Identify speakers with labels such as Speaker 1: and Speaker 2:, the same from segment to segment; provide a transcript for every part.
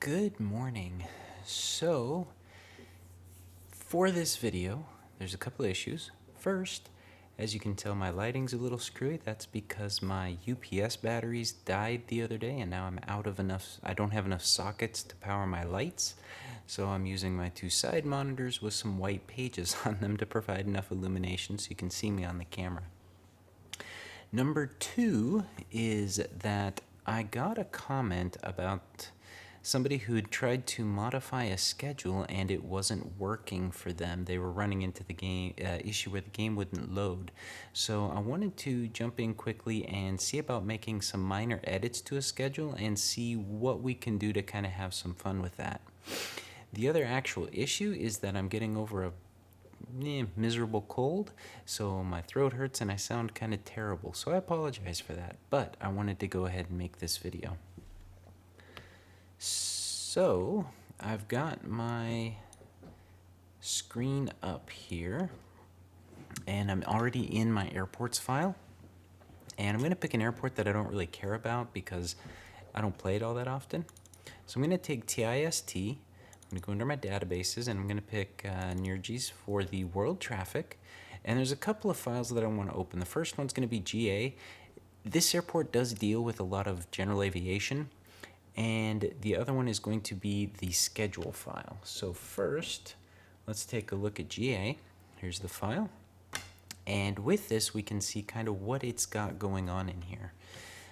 Speaker 1: Good morning. So, for this video, there's a couple issues. First, as you can tell, my lighting's a little screwy. That's because my UPS batteries died the other day, and now I'm out of enough. I don't have enough sockets to power my lights, so I'm using my two side monitors with some white pages on them to provide enough illumination so you can see me on the camera. Number two is that I got a comment about somebody who had tried to modify a schedule and it wasn't working for them. They were running into the game issue where the game wouldn't load. So I wanted to jump in quickly and see about making some minor edits to a schedule and see what we can do to kind of have some fun with that. The other actual issue is that I'm getting over a miserable cold, so my throat hurts and I sound kind of terrible, so I apologize for that, but I wanted to go ahead and make this video. So I've got my screen up here and I'm already in my airports file, and I'm going to pick an airport that I don't really care about because I don't play it all that often. So I'm going to take TIST. I'm going to go under my databases and I'm going to pick NIRGIS for the world traffic. And there's a couple of files that I want to open. The first one's going to be GA. This airport does deal with a lot of general aviation. And the other one is going to be the schedule file. So first, let's take a look at GA. Here's the file. And with this, we can see kind of what it's got going on in here.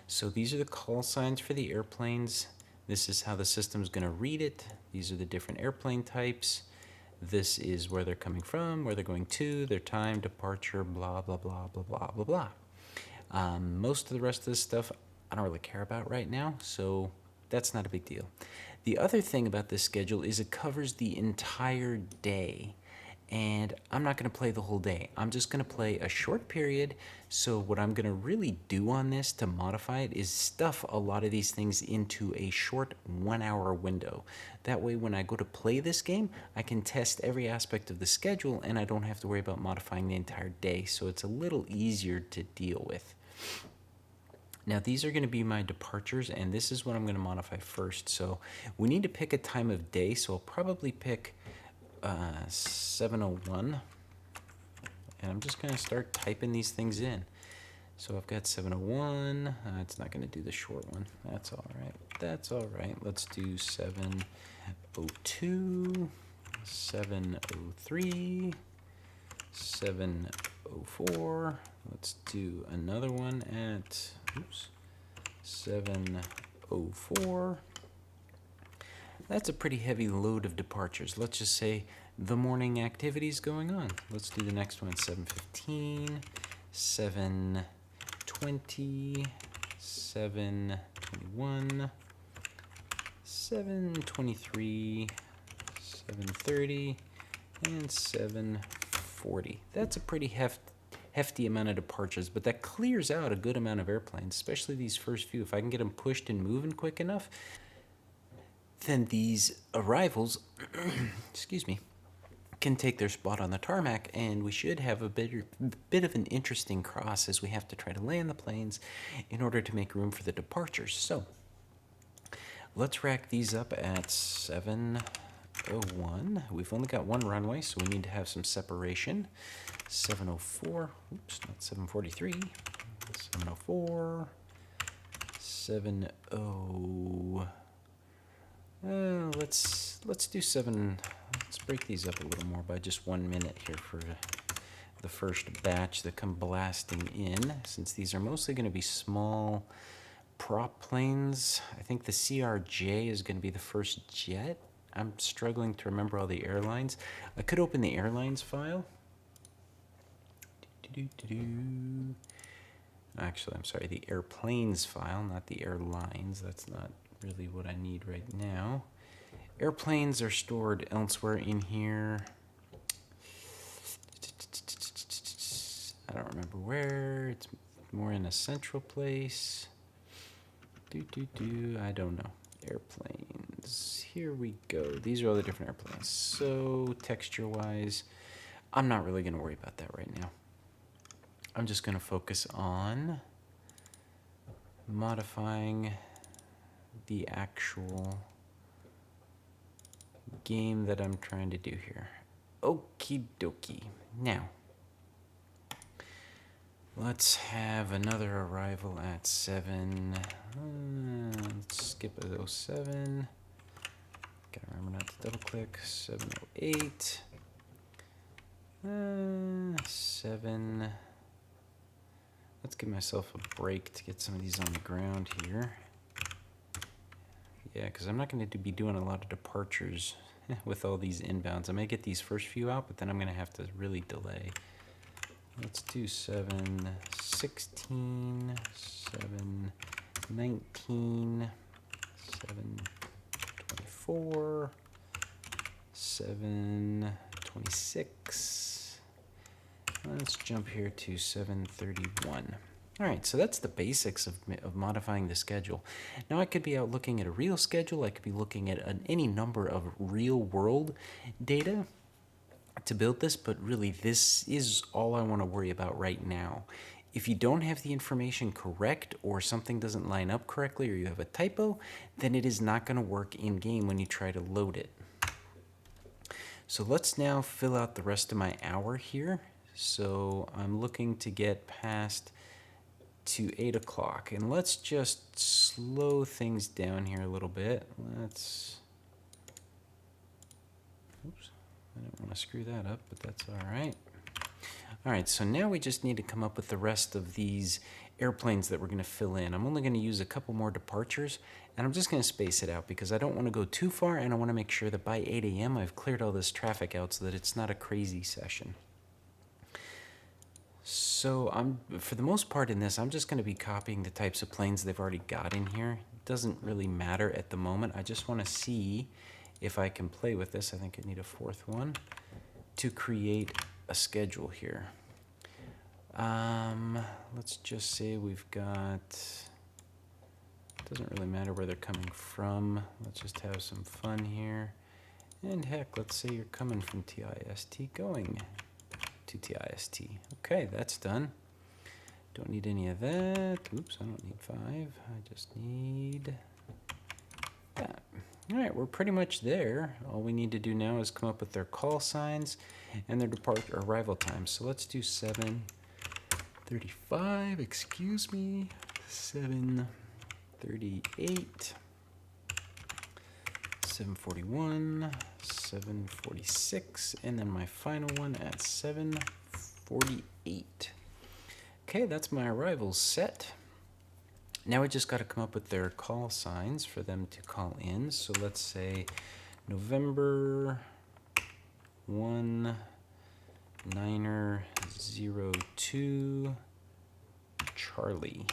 Speaker 1: So these are the call signs for the airplanes. This is how the system's going to read it. These are the different airplane types. This is where they're coming from, where they're going to, their time, departure, blah, blah, blah, blah, blah, blah, blah. Most of the rest of this stuff I don't really care about right now, so that's not a big deal. The other thing about this schedule is it covers the entire day. And I'm not going to play the whole day. I'm just going to play a short period. So what I'm going to really do on this to modify it is stuff a lot of these things into a short 1 hour window. That way when I go to play this game, I can test every aspect of the schedule and I don't have to worry about modifying the entire day. So it's a little easier to deal with. Now these are going to be my departures, and this is what I'm going to modify first. So we need to pick a time of day. So I'll probably pick 7:01, and I'm just going to start typing these things in. So I've got 7:01. It's not going to do the short one. That's all right. That's all right. Let's do 7:02, 7:03, 7:04. Let's do another one at 7:04. That's a pretty heavy load of departures. Let's just say the morning activities going on. Let's do the next one, 7:15, 7:20, 7:21, 7:23, 7:30, and 7:40. That's a pretty hefty amount of departures, but that clears out a good amount of airplanes, especially these first few. If I can get them pushed and moving quick enough, then these arrivals, excuse me, can take their spot on the tarmac, and we should have a bit of an interesting cross as we have to try to land the planes in order to make room for the departures. So let's rack these up at 7:01. We've only got one runway, so we need to have some separation. 7:04, oops, not 7:43, 7:04, 7:0. Let's do 7. Let's break these up a little more by just 1 minute here for the first batch that come blasting in, since these are mostly going to be small prop planes. I think the CRJ is going to be the first jet. I'm struggling to remember all the airlines. I could open the airlines file. Actually, I'm sorry, the airplanes file, not the airlines. That's not really what I need right now. Airplanes are stored elsewhere in here. I don't remember where. It's more in a central place. I don't know. Airplanes. Here we go. These are all the different airplanes. So texture-wise, I'm not really going to worry about that right now. I'm just going to focus on modifying the actual game that I'm trying to do here. Okie dokie. Now, let's have another arrival at 7. Let's skip at 07. Gotta remember not to double click. 708. 7. Let's give myself a break to get some of these on the ground here. Yeah, because I'm not going to be doing a lot of departures with all these inbounds. I may get these first few out, but then I'm going to have to really delay. Let's do 716, 719, 724, 726. Let's jump here to 731. All right, so that's the basics of modifying the schedule. Now I could be out looking at a real schedule. I could be looking at any number of real world data to build this, but really this is all I want to worry about right now. If you don't have the information correct or something doesn't line up correctly or you have a typo, then it is not going to work in game when you try to load it. So let's now fill out the rest of my hour here. So I'm looking to get past to 8 o'clock, and let's just slow things down here a little bit. Oops, I didn't want to screw that up, but that's all right. All right, so now we just need to come up with the rest of these airplanes that we're going to fill in. I'm only going to use a couple more departures, and I'm just going to space it out because I don't want to go too far, and I want to make sure that by 8 a.m. I've cleared all this traffic out so that it's not a crazy session. So for the most part in this, I'm just going to be copying the types of planes they've already got in here. It doesn't really matter at the moment. I just want to see if I can play with this. I think I need a fourth one to create a schedule here. Let's just say we've got, doesn't really matter where they're coming from. Let's just have some fun here. And heck, let's say you're coming from TIST going to TIST. Okay, that's done. Don't need any of that. Oops, I don't need 5. I just need that. All right, we're pretty much there. All we need to do now is come up with their call signs and their arrival times. So let's do 7:35, excuse me, 7:38, 7:41, 7:46, and then my final one at 7:48. Okay, that's my arrivals set. Now we just got to come up with their call signs for them to call in. So let's say November 1902 Charlie.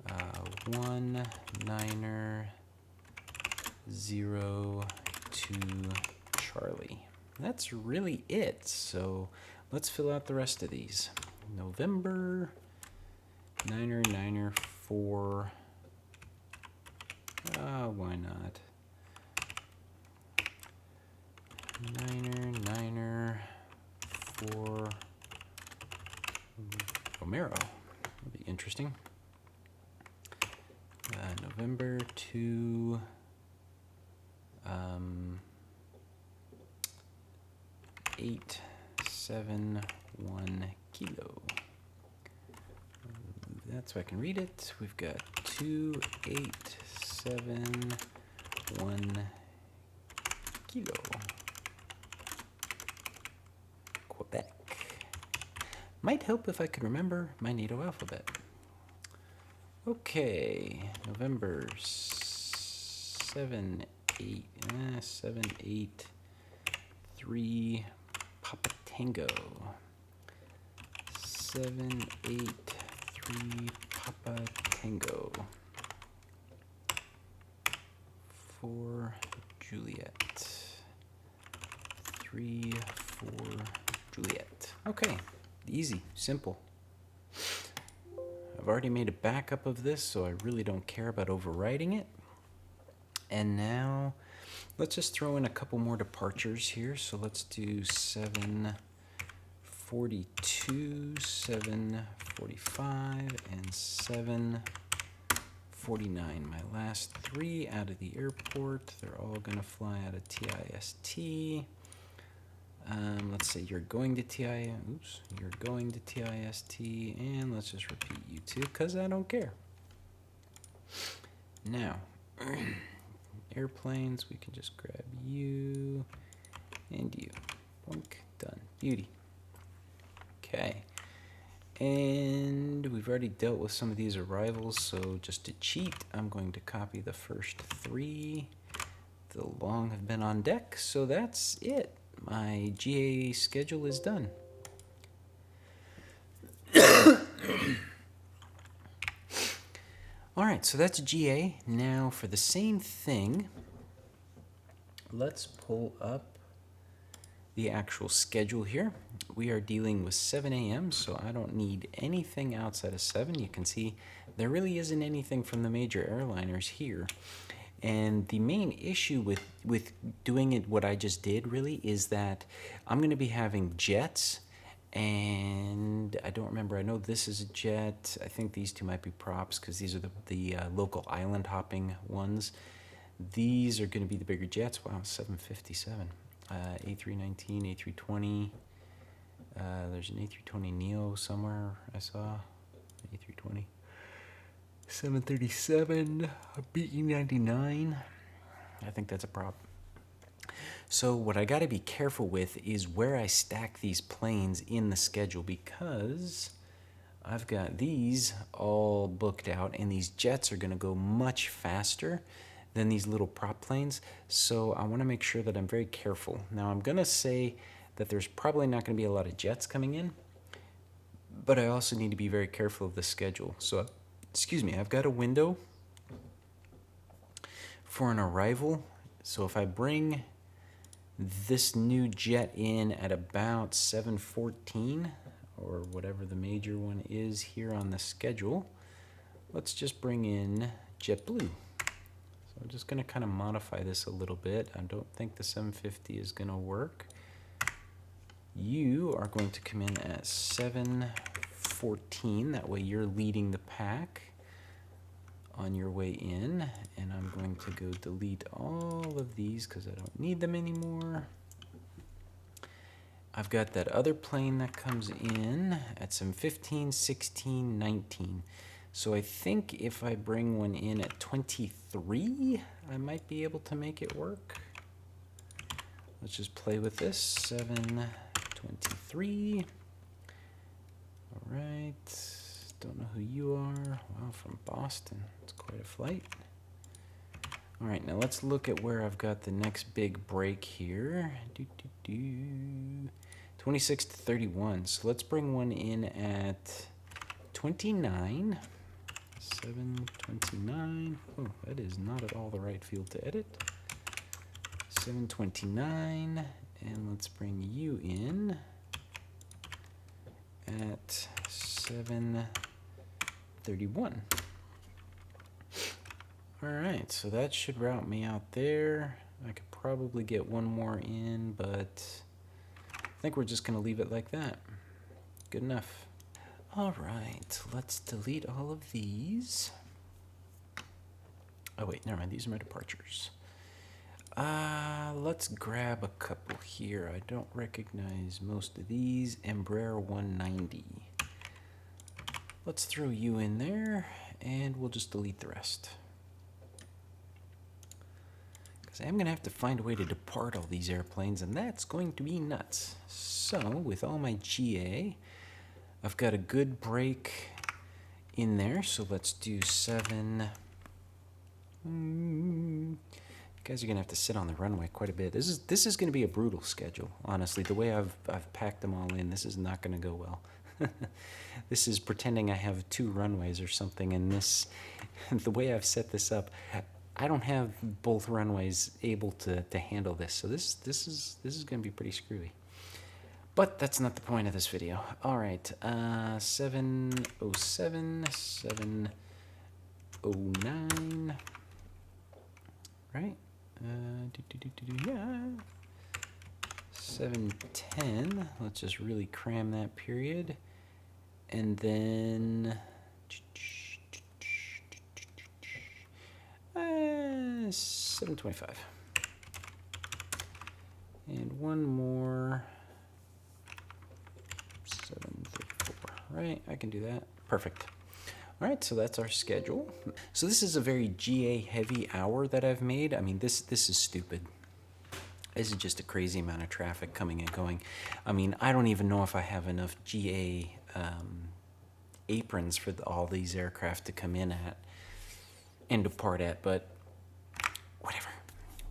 Speaker 1: 1902 Charlie. That's really it. So let's fill out the rest of these. November 904. Why not? 904 Romero. That'll be interesting. November 2. 871 kilo. Move that so I can read it. We've got 2871 kilo. Quebec. Might help if I could remember my NATO alphabet. Okay, November 783 Papa Tango. 783 Papa Tango. 4 Juliet. 3 4 Juliet. Okay, easy, simple. I've already made a backup of this, so I really don't care about overwriting it. And now let's just throw in a couple more departures here. So let's do 742, 745, and 747. 49. My last 3 out of the airport. They're all going to fly out of TIST. Let's say you're going to you're going to TIST, and let's just repeat you two, because I don't care. Now, airplanes, we can just grab you and you. Boink, done. Beauty. Okay. And we've already dealt with some of these arrivals, so just to cheat, I'm going to copy the first 3. The long have been on deck, so that's it. My GA schedule is done. All right, so that's GA. Now for the same thing, let's pull up the actual schedule here. We are dealing with 7 a.m., so I don't need anything outside of 7. You can see there really isn't anything from the major airliners here. And the main issue with doing it what I just did really is that I'm going to be having jets, and I don't remember. I know this is a jet. I think these two might be props because these are the local island hopping ones. These are going to be the bigger jets. Wow, 757. A319, A320. There's an A320 Neo somewhere I saw. A320. 737, a BE-99. I think that's a prop. So what I got to be careful with is where I stack these planes in the schedule, because I've got these all booked out, and these jets are going to go much faster than these little prop planes. So I want to make sure that I'm very careful. Now I'm going to say that there's probably not going to be a lot of jets coming in, but I also need to be very careful of the schedule. So excuse me, I've got a window for an arrival. So if I bring this new jet in at about 7:14, or whatever the major one is here on the schedule, let's just bring in JetBlue. So I'm just going to kind of modify this a little bit. I don't think the 750 is going to work. You are going to come in at 7:14. That way you're leading the pack on your way in. And I'm going to go delete all of these because I don't need them anymore. I've got that other plane that comes in at 7:15, 16, 19. So I think if I bring one in at 23, I might be able to make it work. Let's just play with this. 7:23. All right. Don't know who you are. Wow, from Boston. It's quite a flight. All right, now let's look at where I've got the next big break here. 26 to 31. So let's bring one in at 29. 7:29. Oh, that is not at all the right field to edit. 7:29, and let's bring you in at 7:31. All right, so that should route me out there. I could probably get one more in, but I think we're just going to leave it like that. Good enough. All right, let's delete all of these. Oh wait, never mind, these are my departures. Let's grab a couple here. I don't recognize most of these. Embraer 190. Let's throw you in there, and we'll just delete the rest. Because I'm going to have to find a way to depart all these airplanes, and that's going to be nuts. So, with all my GA, I've got a good break in there, so let's do 7. You guys are gonna have to sit on the runway quite a bit. This is gonna be a brutal schedule, honestly. The way I've packed them all in, this is not gonna go well. This is pretending I have 2 runways or something, and this, the way I've set this up, I don't have both runways able to handle this. So this is gonna be pretty screwy. But that's not the point of this video. All right, 707, 709, right? Yeah. 710. Let's just really cram that period, and then is 725. And one more, 734. Right, I can do that. Perfect. All right, so that's our schedule. So this is a very GA heavy hour that I've made. I mean, this is stupid. This is just a crazy amount of traffic coming and going. I mean, I don't even know if I have enough GA aprons for all these aircraft to come in at and depart at, but whatever.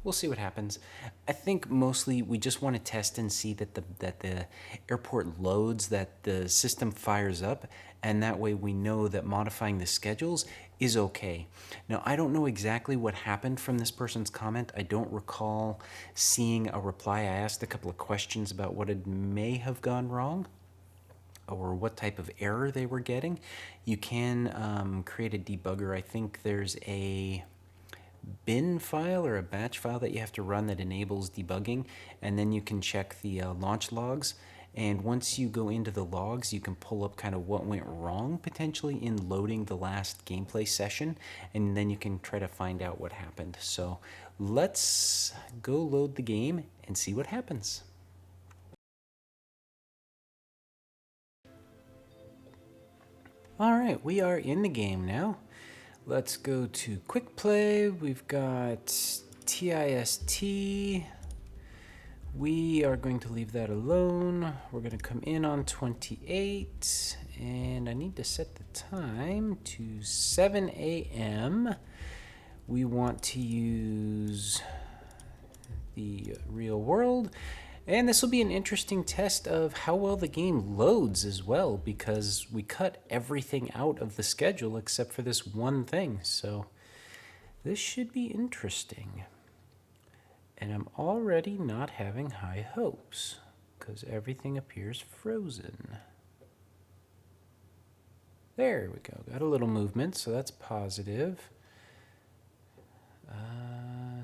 Speaker 1: We'll see what happens. I think mostly we just want to test and see that the airport loads, that the system fires up, and that way we know that modifying the schedules is okay. Now, I don't know exactly what happened from this person's comment. I don't recall seeing a reply. I asked a couple of questions about what it may have gone wrong or what type of error they were getting. You can create a debugger. I think there's a bin file or a batch file that you have to run that enables debugging, and then you can check the launch logs. And once you go into the logs, you can pull up kind of what went wrong potentially in loading the last gameplay session, and then you can try to find out what happened. So let's go load the game and see what happens. All right, we are in the game now. Let's go to quick play. We've got TIST. We are going to leave that alone. We're going to come in on 28, and I need to set the time to 7 a.m. We want to use the real world. And this will be an interesting test of how well the game loads as well, because we cut everything out of the schedule except for this one thing. So this should be interesting. And I'm already not having high hopes because everything appears frozen. There we go. Got a little movement, so that's positive.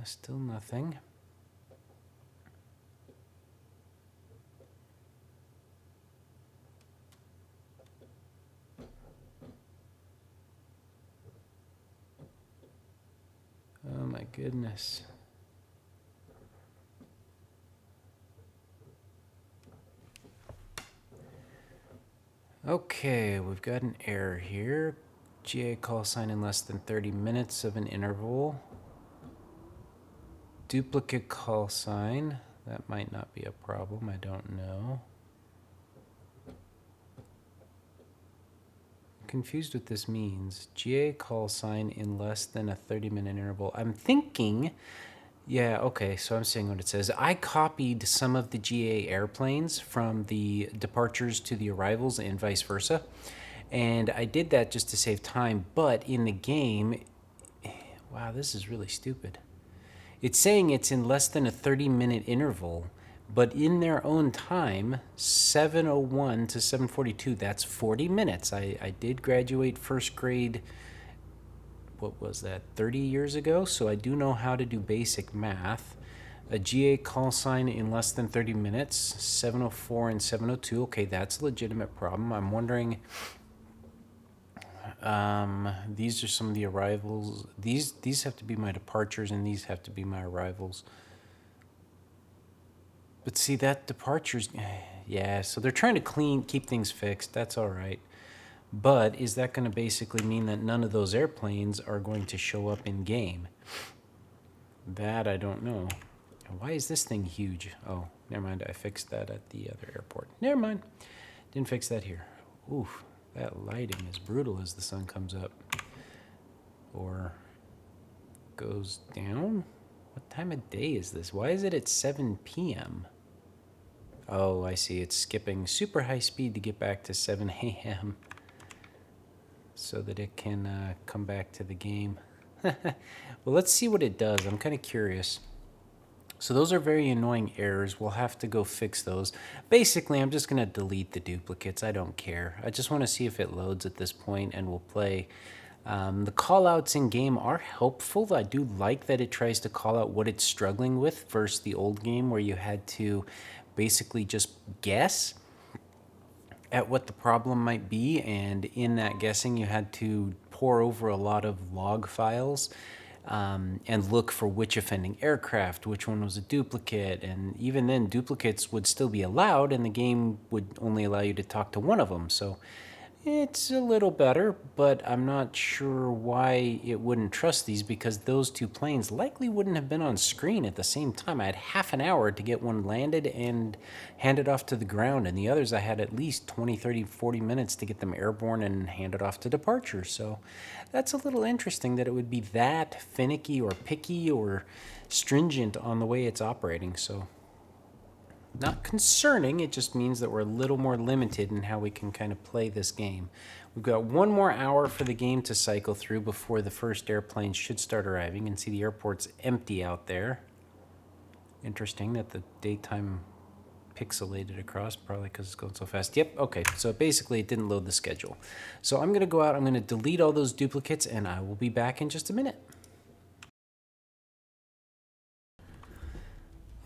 Speaker 1: Still nothing. Oh my goodness. Okay, we've got an error here. GA call sign in less than 30 minutes of an interval. Duplicate call sign. That might not be a problem, I don't know. Confused what this means. GA call sign in less than a 30-minute interval. I'm thinking, yeah, okay, so I'm seeing what it says. I copied some of the GA airplanes from the departures to the arrivals and vice versa. And I did that just to save time, but in the game, wow, this is really stupid. It's saying it's in less than a 30-minute interval, but in their own time, 7:01 to 7:42, that's 40 minutes. I did graduate first grade, what was that, 30 years ago? So I do know how to do basic math. A GA call sign in less than 30 minutes, 7:04 and 7:02. Okay, that's a legitimate problem. I'm wondering, these are some of the arrivals. These have to be my departures, and these have to be my arrivals. But see, that departures, yeah, so they're trying to keep things fixed. That's all right. But is that going to basically mean that none of those airplanes are going to show up in game? That I don't know. And why is this thing huge? Oh, never mind. I fixed that at the other airport. Never mind. Didn't fix that here. Oof, that lighting is brutal as the sun comes up. Or goes down. What time of day is this? Why is it at 7 p.m.? Oh, I see. It's skipping super high speed to get back to 7 a.m. so that it can come back to the game. Well, let's see what it does. I'm kind of curious. So those are very annoying errors. We'll have to go fix those. Basically, I'm just going to delete the duplicates. I don't care. I just want to see if it loads at this point, and we'll play. The callouts in game are helpful. I do like that it tries to call out what it's struggling with versus the old game where you had to basically just guess at what the problem might be, and in that guessing you had to pour over a lot of log files. and look for which offending aircraft, which one was a duplicate, and even then duplicates would still be allowed and the game would only allow you to talk to one of them. So it's a little better, but I'm not sure why it wouldn't trust these, because those two planes likely wouldn't have been on screen at the same time. I had half an hour to get one landed and handed off to the ground, and the others I had at least 20, 30, 40 minutes to get them airborne and handed off to departure. So that's a little interesting that it would be that finicky or picky or stringent on the way it's operating. So not concerning, it just means that we're a little more limited in how we can kind of play this game. We've got 1 more hour for the game to cycle through before the first airplanes should start arriving, and see the airport's empty out there. Interesting that the daytime pixelated across, probably because it's going so fast. Yep, okay, so basically it didn't load the schedule. So I'm going to go out, I'm going to delete all those duplicates, and I will be back in just a minute.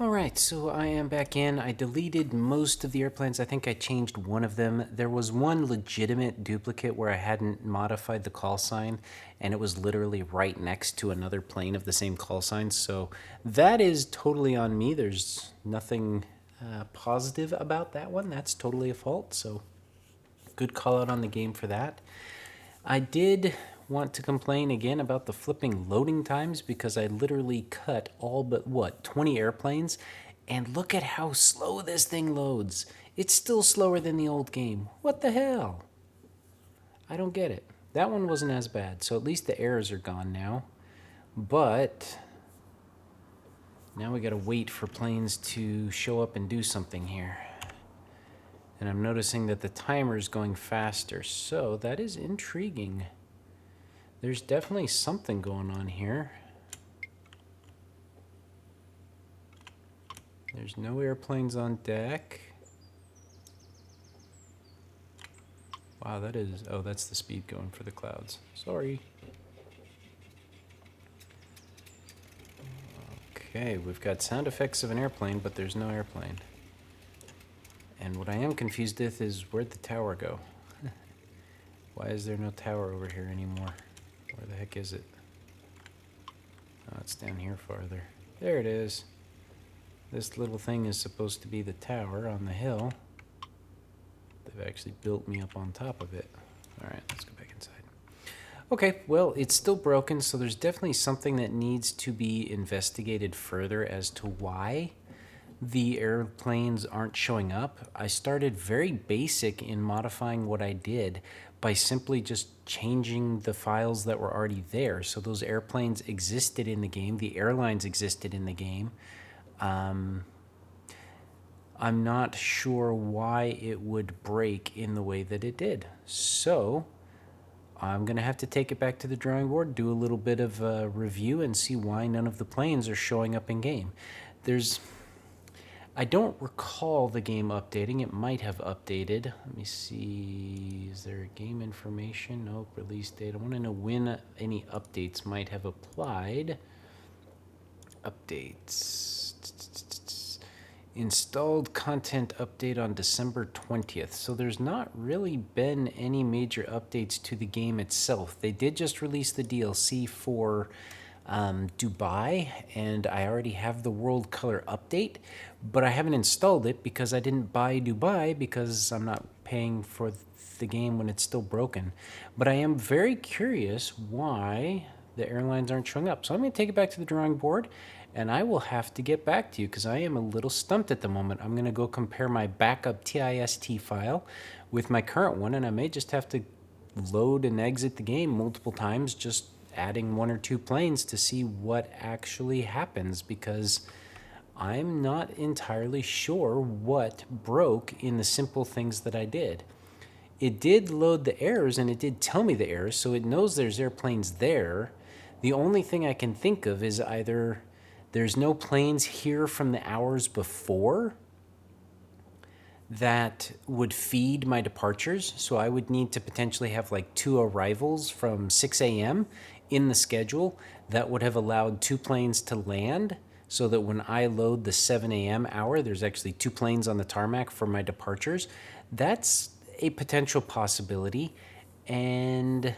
Speaker 1: Alright, so I am back in. I deleted most of the airplanes. I think I changed one of them. There was one legitimate duplicate where I hadn't modified the call sign, and it was literally right next to another plane of the same call sign. So that is totally on me. There's nothing positive about that one. That's totally a fault. So good call out on the game for that. I did want to complain again about the flipping loading times, because I literally cut all but 20 airplanes, and look at how slow this thing loads. It's still slower than the old game. What the hell? I don't get it. That one wasn't as bad, so at least the errors are gone now. But now we gotta wait for planes to show up and do something here. And I'm noticing that the timer is going faster, so that is intriguing. There's definitely something going on here. There's no airplanes on deck. Wow, that is... oh, that's the speed going for the clouds. Sorry. Okay, we've got sound effects of an airplane, but there's no airplane. And what I am confused with is, where'd the tower go? Why is there no tower over here anymore? Where the heck is it? Oh, it's down here farther. There it is. This little thing is supposed to be the tower on the hill. They've actually built me up on top of it. Alright, let's go back inside. Okay, well, it's still broken, so there's definitely something that needs to be investigated further as to why the airplanes aren't showing up. I started very basic in modifying what I did by simply just changing the files that were already there. So those airplanes existed in the game, the airlines existed in the game. I'm not sure why it would break in the way that it did. So I'm gonna have to take it back to the drawing board, do a little bit of a review, and see why none of the planes are showing up in game. I don't recall the game updating. It might have updated. Let me see. Is there game information? Nope. Release date. I want to know when any updates might have applied. Updates. Installed content update on December 20th. So there's not really been any major updates to the game itself. They did just release the DLC for Dubai, and I already have the world color update, but I haven't installed it because I didn't buy Dubai, because I'm not paying for the game when it's still broken. But I am very curious why the airlines aren't showing up. So I'm going to take it back to the drawing board, and I will have to get back to you because I am a little stumped at the moment. I'm going to go compare my backup TIST file with my current one, and I may just have to load and exit the game multiple times, just adding 1 or 2 planes to see what actually happens, because I'm not entirely sure what broke in the simple things that I did. It did load the errors, and it did tell me the errors, so it knows there's airplanes there. The only thing I can think of is either there's no planes here from the hours before that would feed my departures, so I would need to potentially have like 2 arrivals from 6 a.m. in the schedule that would have allowed 2 planes to land, so that when I load the 7 a.m. hour, there's actually 2 planes on the tarmac for my departures. That's a potential possibility, and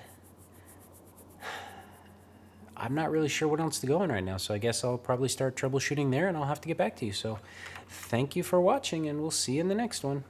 Speaker 1: I'm not really sure what else to go in right now, so I guess I'll probably start troubleshooting there, and I'll have to get back to you. So thank you for watching, and we'll see you in the next one.